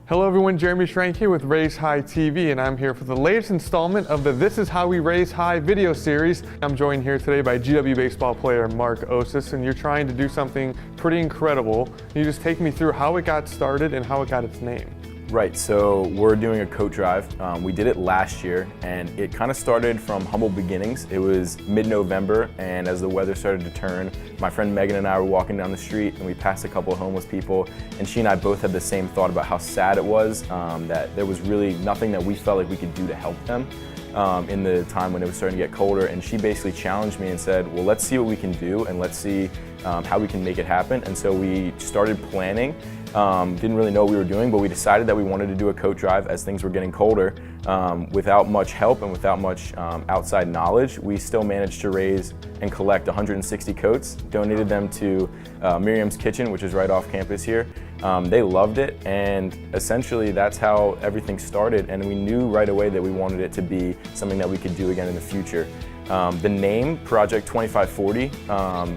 Hello everyone, Jeremy Schrank here with Raise High TV, and I'm here for the latest installment of the This Is How We Raise High video series. I'm joined here today by GW baseball player Mark Osis, and you're trying to do something pretty incredible. Can you just take me through how it got started and how it got its name? Right, so we're doing a coat drive. We did it last year, and it kind of started from humble beginnings. It was mid-November, and as the weather started to turn, my friend Megan and I were walking down the street, and we passed a couple of homeless people, and she and I both had the same thought about how sad it was, that there was really nothing that we felt like we could do to help them in the time when it was starting to get colder. And she basically challenged me and said, well, let's see what we can do, and let's see how we can make it happen. And so we started planning. Didn't really know what we were doing, but we decided that we wanted to do a coat drive as things were getting colder. Without much help and without much outside knowledge, we still managed to raise and collect 160 coats, donated them to Miriam's Kitchen, which is right off campus here. They loved it, and essentially that's how everything started, and we knew right away that we wanted it to be something that we could do again in the future. The name, Project 2540,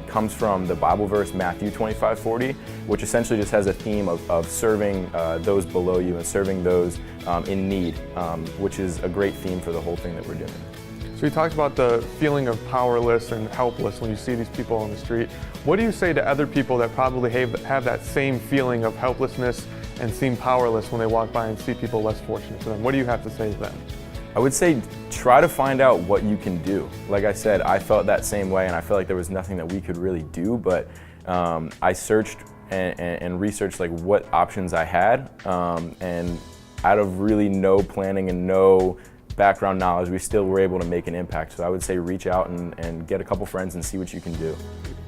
comes from the Bible verse Matthew 25:40, which essentially just has a theme of serving those below you and serving those in need, which is a great theme for the whole thing that we're doing. So you talked about the feeling of powerless and helpless when you see these people on the street. What do you say to other people that probably have that same feeling of helplessness and seem powerless when they walk by and see people less fortunate than them? What do you have to say to them? I would say try to find out what you can do. Like I said, I felt that same way, and I felt like there was nothing that we could really do, but I searched and researched like what options I had, and out of really no planning and no background knowledge, we still were able to make an impact. So I would say reach out and get a couple friends and see what you can do.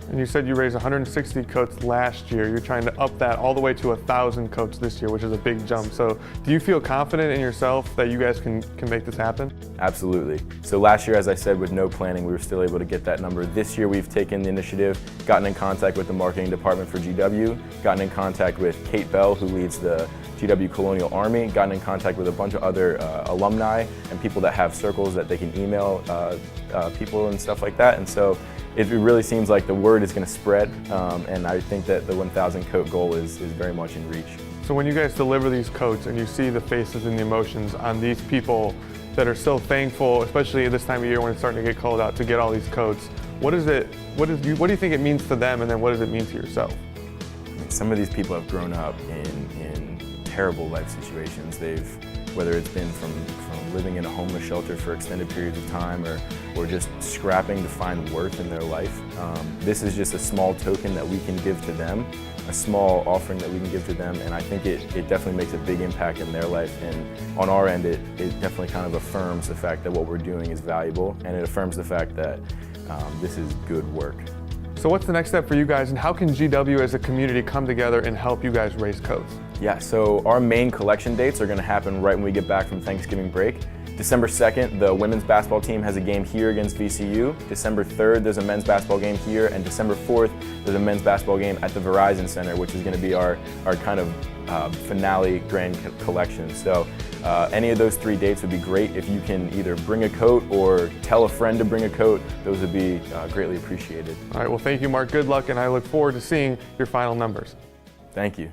And you said you raised 160 coats last year. You're trying to up that all the way to 1,000 coats this year, which is a big jump. So do you feel confident in yourself that you guys can make this happen? Absolutely. So last year, as I said, with no planning, we were still able to get that number. This year, we've taken the initiative, gotten in contact with the marketing department for GW, gotten in contact with Kate Bell, who leads the GW Colonial Army, gotten in contact with a bunch of other alumni and people that have circles that they can email people and stuff like that. And so it really seems like the word is going to spread, and I think that the 1,000 coat goal is very much in reach. So when you guys deliver these coats and you see the faces and the emotions on these people that are so thankful, especially at this time of year when it's starting to get cold out, to get all these coats, what do you think it means to them, and then what does it mean to yourself? Some of these people have grown up in terrible life situations. Whether it's been from living in a homeless shelter for extended periods of time, or just scrapping to find worth in their life. This is just a small token that we can give to them, a small offering that we can give to them, and I think it definitely makes a big impact in their life. And on our end, it definitely kind of affirms the fact that what we're doing is valuable, and it affirms the fact that this is good work. So what's the next step for you guys, and how can GW as a community come together and help you guys raise coats? Yeah, so our main collection dates are going to happen right when we get back from Thanksgiving break. December 2nd, the women's basketball team has a game here against VCU. December 3rd, there's a men's basketball game here, and December 4th, there's a men's basketball game at the Verizon Center, which is going to be our kind of finale grand collection. So any of those 3 dates would be great. If you can either bring a coat or tell a friend to bring a coat, those would be greatly appreciated. All right, well, thank you, Mark. Good luck, and I look forward to seeing your final numbers. Thank you.